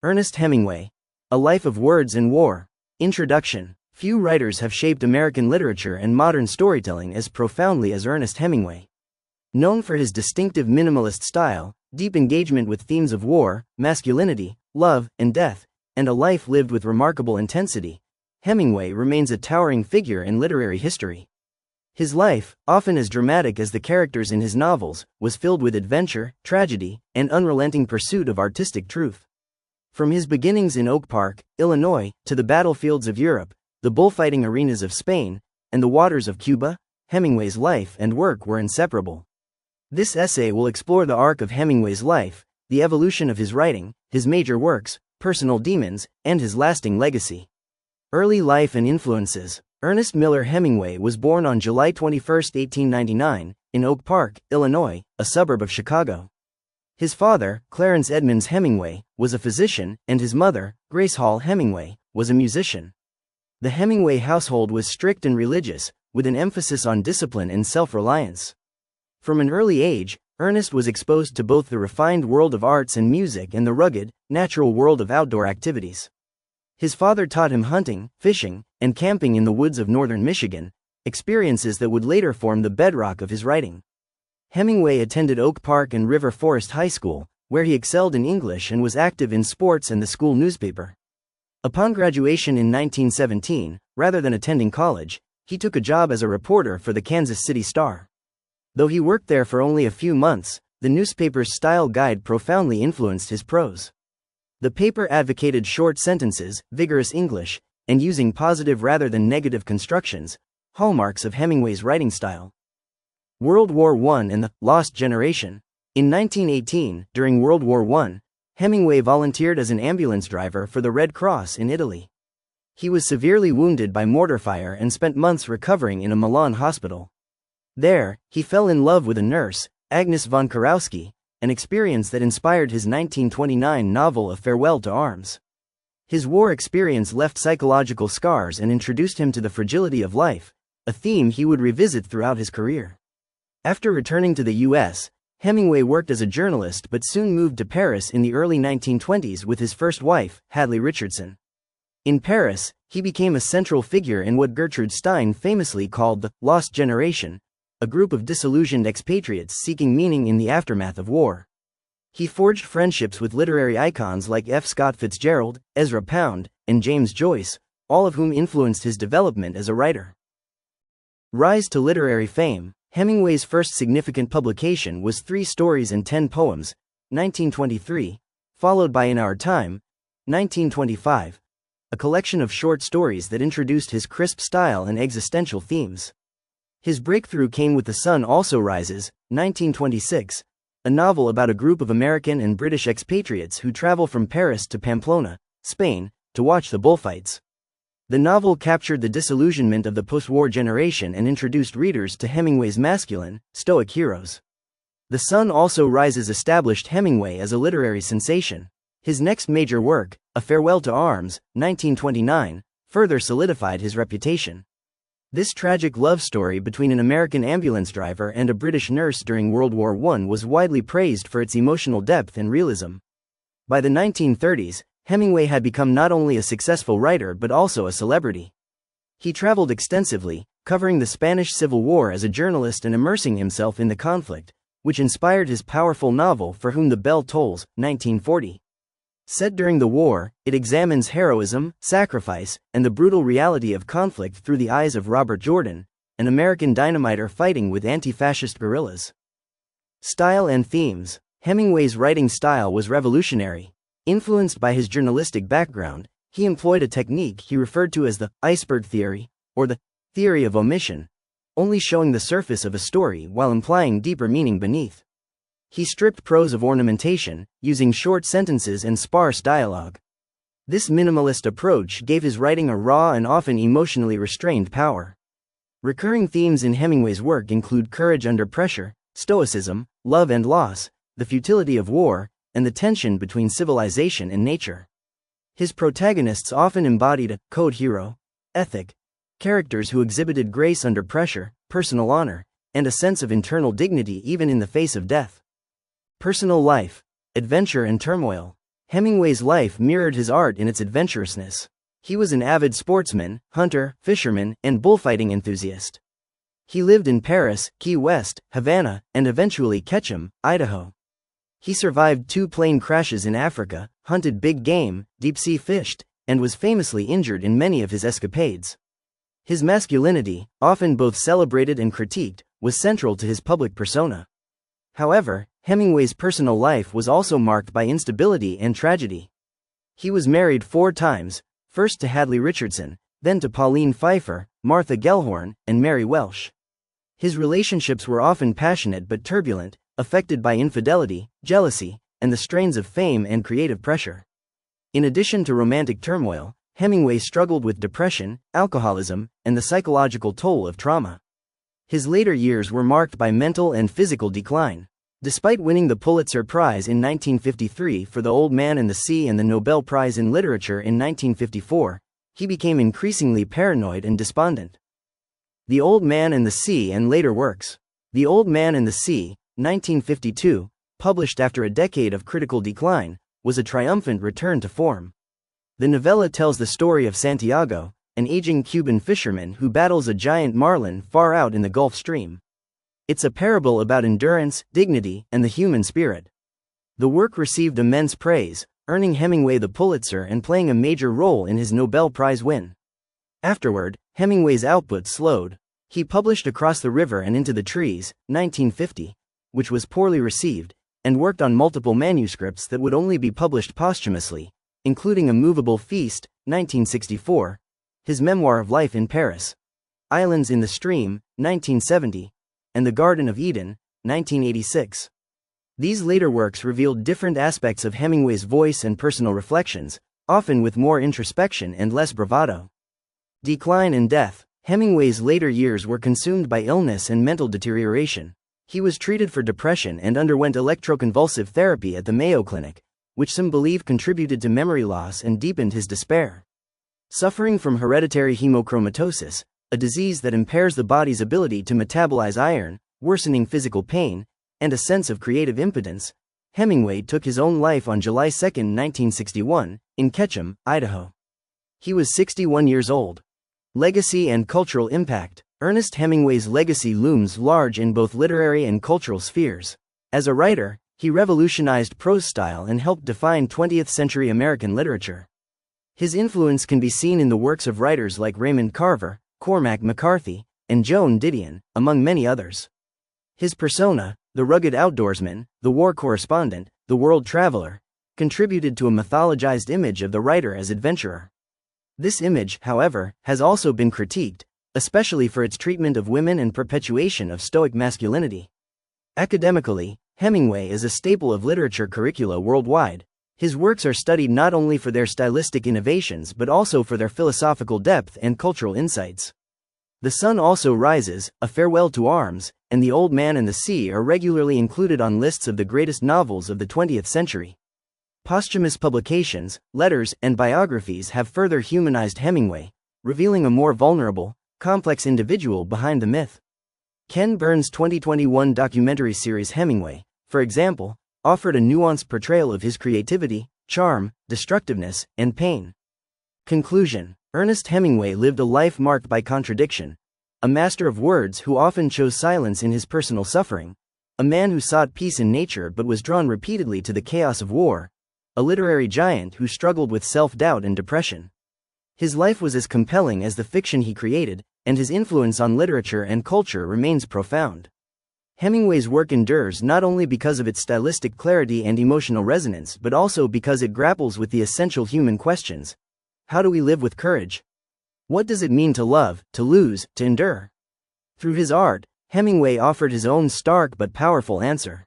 Ernest Hemingway. A Life of Words and War. Introduction. Few writers have shaped American literature and modern storytelling as profoundly as Ernest Hemingway. Known for his distinctive minimalist style, deep engagement with themes of war, masculinity, love, and death, and a life lived with remarkable intensity, Hemingway remains a towering figure in literary history. His life, often as dramatic as the characters in his novels, was filled with adventure, tragedy, and unrelenting pursuit of artistic truth. From his beginnings in Oak Park, Illinois, to the battlefields of Europe, the bullfighting arenas of Spain, and the waters of Cuba, Hemingway's life and work were inseparable. This essay will explore the arc of Hemingway's life, the evolution of his writing, his major works, personal demons, and his lasting legacy. Early life and influences. Ernest Miller Hemingway was born on July 21, 1899, in Oak Park, Illinois, a suburb of Chicago. His father, Clarence Edmonds Hemingway, was a physician, and his mother, Grace Hall Hemingway, was a musician. The Hemingway household was strict and religious, with an emphasis on discipline and self-reliance. From an early age, Ernest was exposed to both the refined world of arts and music and the rugged, natural world of outdoor activities. His father taught him hunting, fishing, and camping in the woods of northern Michigan, experiences that would later form the bedrock of his writing. Hemingway attended Oak Park and River Forest High School, where he excelled in English and was active in sports and the school newspaper. Upon graduation in 1917, rather than attending college, he took a job as a reporter for the Kansas City Star. Though he worked there for only a few months, the newspaper's style guide profoundly influenced his prose. The paper advocated short sentences, vigorous English, and using positive rather than negative constructions, hallmarks of Hemingway's writing style. World War I and the Lost Generation. In 1918, during World War I, Hemingway volunteered as an ambulance driver for the Red Cross in Italy. He was severely wounded by mortar fire and spent months recovering in a Milan hospital. There, he fell in love with a nurse, Agnes von Kurowski, an experience that inspired his 1929 novel A Farewell to Arms. His war experience left psychological scars and introduced him to the fragility of life, a theme he would revisit throughout his career. After returning to the U.S., Hemingway worked as a journalist but soon moved to Paris in the early 1920s with his first wife, Hadley Richardson. In Paris, he became a central figure in what Gertrude Stein famously called the Lost Generation, a group of disillusioned expatriates seeking meaning in the aftermath of war. He forged friendships with literary icons like F. Scott Fitzgerald, Ezra Pound, and James Joyce, all of whom influenced his development as a writer. Rise to literary fame. Hemingway's first significant publication was 3 Stories and 10 Poems, 1923, followed by In Our Time, 1925, a collection of short stories that introduced his crisp style and existential themes. His breakthrough came with The Sun Also Rises, 1926, a novel about a group of American and British expatriates who travel from Paris to Pamplona, Spain, to watch the bullfights. The novel captured the disillusionment of the post-war generation and introduced readers to Hemingway's masculine, stoic heroes. The Sun Also Rises established Hemingway as a literary sensation. His next major work, A Farewell to Arms, 1929, further solidified his reputation. This tragic love story between an American ambulance driver and a British nurse during World War I was widely praised for its emotional depth and realism. By the 1930s, Hemingway had become not only a successful writer but also a celebrity. He traveled extensively, covering the Spanish Civil War as a journalist and immersing himself in the conflict, which inspired his powerful novel For Whom the Bell Tolls, 1940. Set during the war, it examines heroism, sacrifice, and the brutal reality of conflict through the eyes of Robert Jordan, an American dynamiter fighting with anti-fascist guerrillas. Style and themes. Hemingway's writing style was revolutionary. Influenced by his journalistic background, he employed a technique he referred to as the iceberg theory, or the theory of omission, only showing the surface of a story while implying deeper meaning beneath. He stripped prose of ornamentation, using short sentences and sparse dialogue. This minimalist approach gave his writing a raw and often emotionally restrained power. Recurring themes in Hemingway's work include courage under pressure, stoicism, love and loss, the futility of war, and the tension between civilization and nature. His protagonists often embodied a code hero ethic, characters who exhibited grace under pressure, personal honor, and a sense of internal dignity even in the face of death. Personal life, adventure and turmoil. Hemingway's life mirrored his art in its adventurousness. He was an avid sportsman, hunter, fisherman, and bullfighting enthusiast. He lived in Paris, Key West, Havana, and eventually Ketchum, Idaho. He survived 2 plane crashes in Africa, hunted big game, deep-sea fished, and was famously injured in many of his escapades. His masculinity, often both celebrated and critiqued, was central to his public persona. However, Hemingway's personal life was also marked by instability and tragedy. He was married 4 times, first to Hadley Richardson, then to Pauline Pfeiffer, Martha Gellhorn, and Mary Welsh. His relationships were often passionate but turbulent, affected by infidelity, jealousy, and the strains of fame and creative pressure. In addition to romantic turmoil, Hemingway struggled with depression, alcoholism, and the psychological toll of trauma. His later years were marked by mental and physical decline. Despite winning the Pulitzer Prize in 1953 for The Old Man and the Sea and the Nobel Prize in Literature in 1954, he became increasingly paranoid and despondent. The Old Man and the Sea and later works. The Old Man and the Sea, 1952, published after a decade of critical decline, was a triumphant return to form. The novella tells the story of Santiago, an aging Cuban fisherman who battles a giant marlin far out in the Gulf Stream. It's a parable about endurance, dignity, and the human spirit. The work received immense praise, earning Hemingway the Pulitzer and playing a major role in his Nobel Prize win. Afterward, Hemingway's output slowed. He published Across the River and Into the Trees, 1950, which was poorly received, and worked on multiple manuscripts that would only be published posthumously, including A Movable Feast, 1964, his memoir of life in Paris, Islands in the Stream, 1970, and The Garden of Eden, 1986. These later works revealed different aspects of Hemingway's voice and personal reflections, often with more introspection and less bravado. Decline and death. Hemingway's later years were consumed by illness and mental deterioration. He was treated for depression and underwent electroconvulsive therapy at the Mayo Clinic, which some believe contributed to memory loss and deepened his despair. Suffering from hereditary hemochromatosis, a disease that impairs the body's ability to metabolize iron, worsening physical pain, and a sense of creative impotence, Hemingway took his own life on July 2, 1961, in Ketchum, Idaho. He was 61 years old. Legacy and cultural impact. Ernest Hemingway's legacy looms large in both literary and cultural spheres. As a writer, he revolutionized prose style and helped define 20th-century American literature. His influence can be seen in the works of writers like Raymond Carver, Cormac McCarthy, and Joan Didion, among many others. His persona, the rugged outdoorsman, the war correspondent, the world traveler, contributed to a mythologized image of the writer as adventurer. This image, however, has also been critiqued, especially for its treatment of women and perpetuation of Stoic masculinity. Academically, Hemingway is a staple of literature curricula worldwide. His works are studied not only for their stylistic innovations but also for their philosophical depth and cultural insights. The Sun Also Rises, A Farewell to Arms, and The Old Man and the Sea are regularly included on lists of the greatest novels of the 20th century. Posthumous publications, letters, and biographies have further humanized Hemingway, revealing a more vulnerable, complex individual behind the myth. Ken Burns' 2021 documentary series Hemingway, for example, offered a nuanced portrayal of his creativity, charm, destructiveness, and pain. Conclusion. Ernest Hemingway lived a life marked by contradiction. A master of words who often chose silence in his personal suffering. A man who sought peace in nature but was drawn repeatedly to the chaos of war. A literary giant who struggled with self-doubt and depression. His life was as compelling as the fiction he created, and his influence on literature and culture remains profound. Hemingway's work endures not only because of its stylistic clarity and emotional resonance but also because it grapples with the essential human questions. How do we live with courage? What does it mean to love, to lose, to endure? Through his art, Hemingway offered his own stark but powerful answer.